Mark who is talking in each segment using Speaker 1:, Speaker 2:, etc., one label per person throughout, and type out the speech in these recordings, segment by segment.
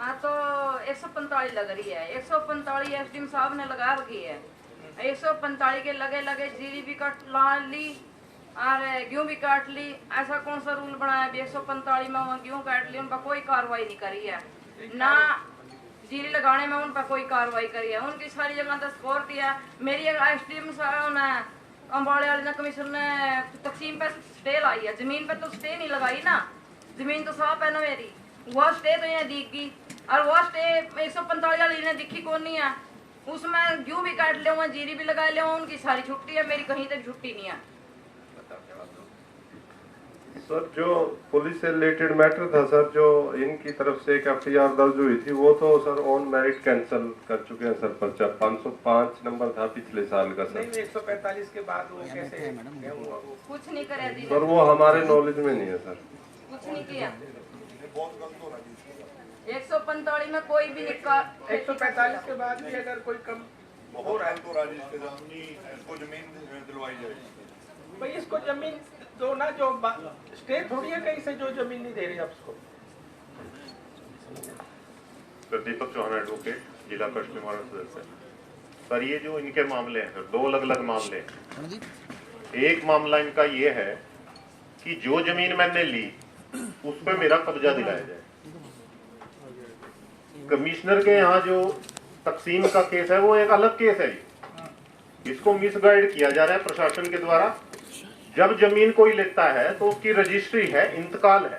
Speaker 1: हाँ तो 145 लग रही है। 145 एसडीएम साहब ने लगा रखी है। 145 के लगे लगे जीरी भी काट ली और गेहूं भी काट ली। ऐसा कौन सा रूल बनाया 145 में वहाँ गेहूं काट ली, उन पर कोई कार्रवाई नहीं करी है, ना जीरी लगाने में उन पर कोई कार्रवाई करी है। उनकी सारी जगह तो सिक्योरिटी है। मेरी एसडीएम साहब ने अम्बाड़े वाले ने कमिश्नर ने तकसीम पे स्टे लाई है, जमीन पे तो स्टे नहीं लगाई ना, जमीन तो साफ है ना मेरी, वह स्टे तो यहाँ दिखी और वह स्टे 145 वाली ने दिखी कौन नहीं है। उसमें गेहूं भी काट ले, जीरी भी लगा ले, उनकी सारी छुट्टी है, मेरी कहीं तक छुट्टी नहीं है।
Speaker 2: सर जो पुलिस से रिलेटेड मैटर था सर, जो इनकी तरफ से एक एफआईआर दर्ज हुई थी वो तो सर ऑन मेरिट कैंसिल कर चुके हैं सर। पर्चा 505 नंबर था पिछले साल का सर।
Speaker 3: नहीं 145 के बाद वो कैसे
Speaker 1: कुछ नहीं करे
Speaker 2: सर, वो हमारे नॉलेज में नहीं है सर,
Speaker 1: कुछ नहीं किया। 145 में कोई भी निकाल
Speaker 3: 145 के बाद भी अगर कोई कम
Speaker 4: हो रहा है तो राजेश के सामने इसको जमीन दिलवाई जाए।
Speaker 3: भाई इसको जमीन दो ना, जो स्टे थोड़ी है कहीं से जो जमीन नहीं दे रही आप उसको।
Speaker 5: सर दीपक चौहान एडवोकेट, जिला कष्ट निवारण सदस्य। सर ये जो इनके मामले हैं सर, दो अलग अलग मामले हैं। एक मामला इनका ये है कि जो जमीन मैंने ली उस पर मेरा कब्जा दिलाया जाए। कमिश्नर के यहाँ जो तकसीम का केस है वो एक अलग केस है। इसको मिसगाइड किया जा रहा है प्रशासन के द्वारा। जब जमीन कोई लेता है तो उसकी रजिस्ट्री है, इंतकाल है,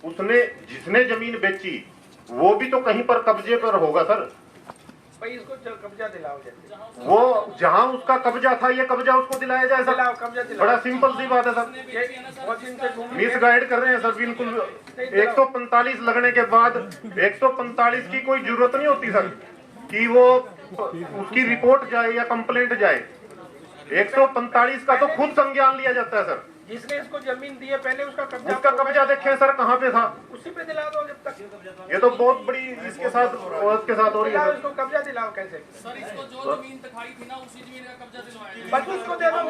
Speaker 5: उसने जिसने जमीन बेची वो भी तो कहीं पर कब्जे पर होगा सर।
Speaker 3: भाई इसको कब्जा दिलाओ,
Speaker 5: वो जहां उसका कब्जा था ये कब्जा उसको दिलाया जाए सर।
Speaker 3: कब्जा दिलाओ।
Speaker 5: बड़ा सिंपल सी बात है सर, मिसगाइड कर रहे हैं सर बिल्कुल। 145 लगने के बाद 145 की कोई जरूरत नहीं होती सर कि वो उसकी रिपोर्ट जाए या कंप्लेंट जाए। 145 का तो खुद संज्ञान लिया जाता है सर।
Speaker 3: जिसने इसको जमीन दी है पहले उसका
Speaker 5: कब्जा देखें सर कहाँ पे था,
Speaker 3: उसी पे दिला दो जब तक।
Speaker 5: ये तो बहुत बड़ी इसके साथ औरत के साथ हो रही है।
Speaker 3: इसको कब्जा दिलाओ कैसे
Speaker 6: सर? इसको जो जमीन दिखाई थी ना उसी जमीन का कब्जा दिलवाया।
Speaker 3: बस उसको दे दो,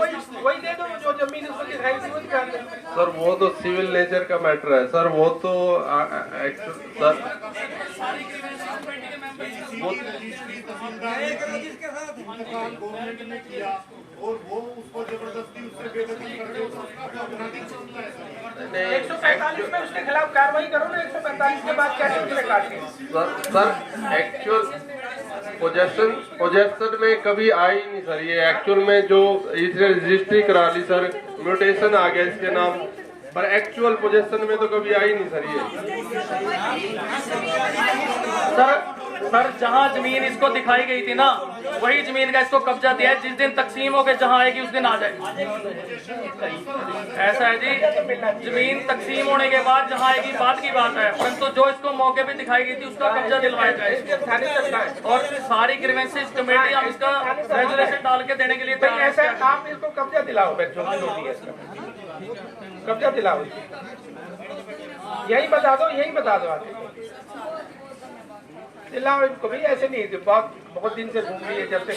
Speaker 3: वही दे दो जो जमीन उसको दिखाई थी वो दिखा दो।
Speaker 2: सर वो तो सिविल नेचर का मैटर है सर, वो तो सर
Speaker 6: सारी ग्रीवेंसेस कमेटी के
Speaker 4: गवर्नमेंट ने किया और वो उसको जबरदस्ती उससे बेदखल कर रहे हो, उसका आपराधिक मामला है।
Speaker 3: 145 में उसके खिलाफ कार्रवाई करो ना। 145 के बाद कैसे उसने काटे?
Speaker 2: सर एक्चुअल पोजेशन में कभी आई नहीं सर ये। एक्चुअल में जो इसने रजिस्ट्री करा ली सर, म्यूटेशन आ गया इसके नाम पर, एक्चुअल पोजेशन में तो कभी आई नहीं सर ये।
Speaker 6: सर जहाँ जमीन इसको दिखाई गई थी ना वही जमीन का इसको कब्जा दिया है। जिस दिन तकसीम होकर जहाँ आएगी उस दिन आ जाएगी। ऐसा है जी, जमीन तकसीम होने के बाद जहाँ आएगी बात की बात है, परंतु जो इसको मौके पे दिखाई गई थी उसका कब्जा दिलवाया जाए। और सारी ग्रीवेंसेस कमेटी हम इसका रेजोल्यूशन डाल के देने के लिए तैयार
Speaker 3: ऐसा आप इसको कब्जा दिलाओ, कब्जा दिलाओ, यही बता दो आगे दिलाओ इनको भी। ऐसे नहीं, बहुत दिन से घूम रही है जब तक।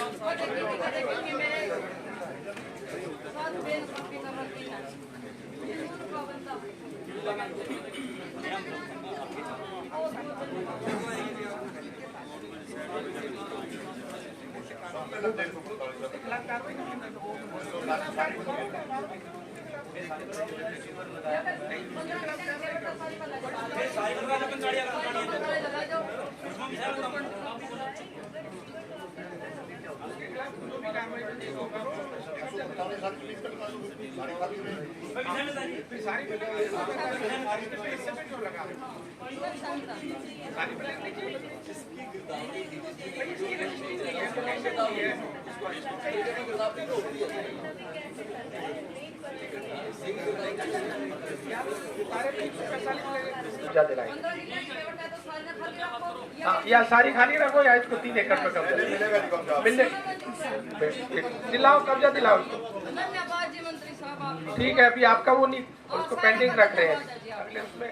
Speaker 3: या सारी खाली रखो या इसको 3 एकड़ पे कब्जा मिलने दिलाओ, कब्जा दिलाओ इसको। ठीक है, अभी आपका वो नहीं, उसको पेंडिंग रख रहे हैं अगले उसमें।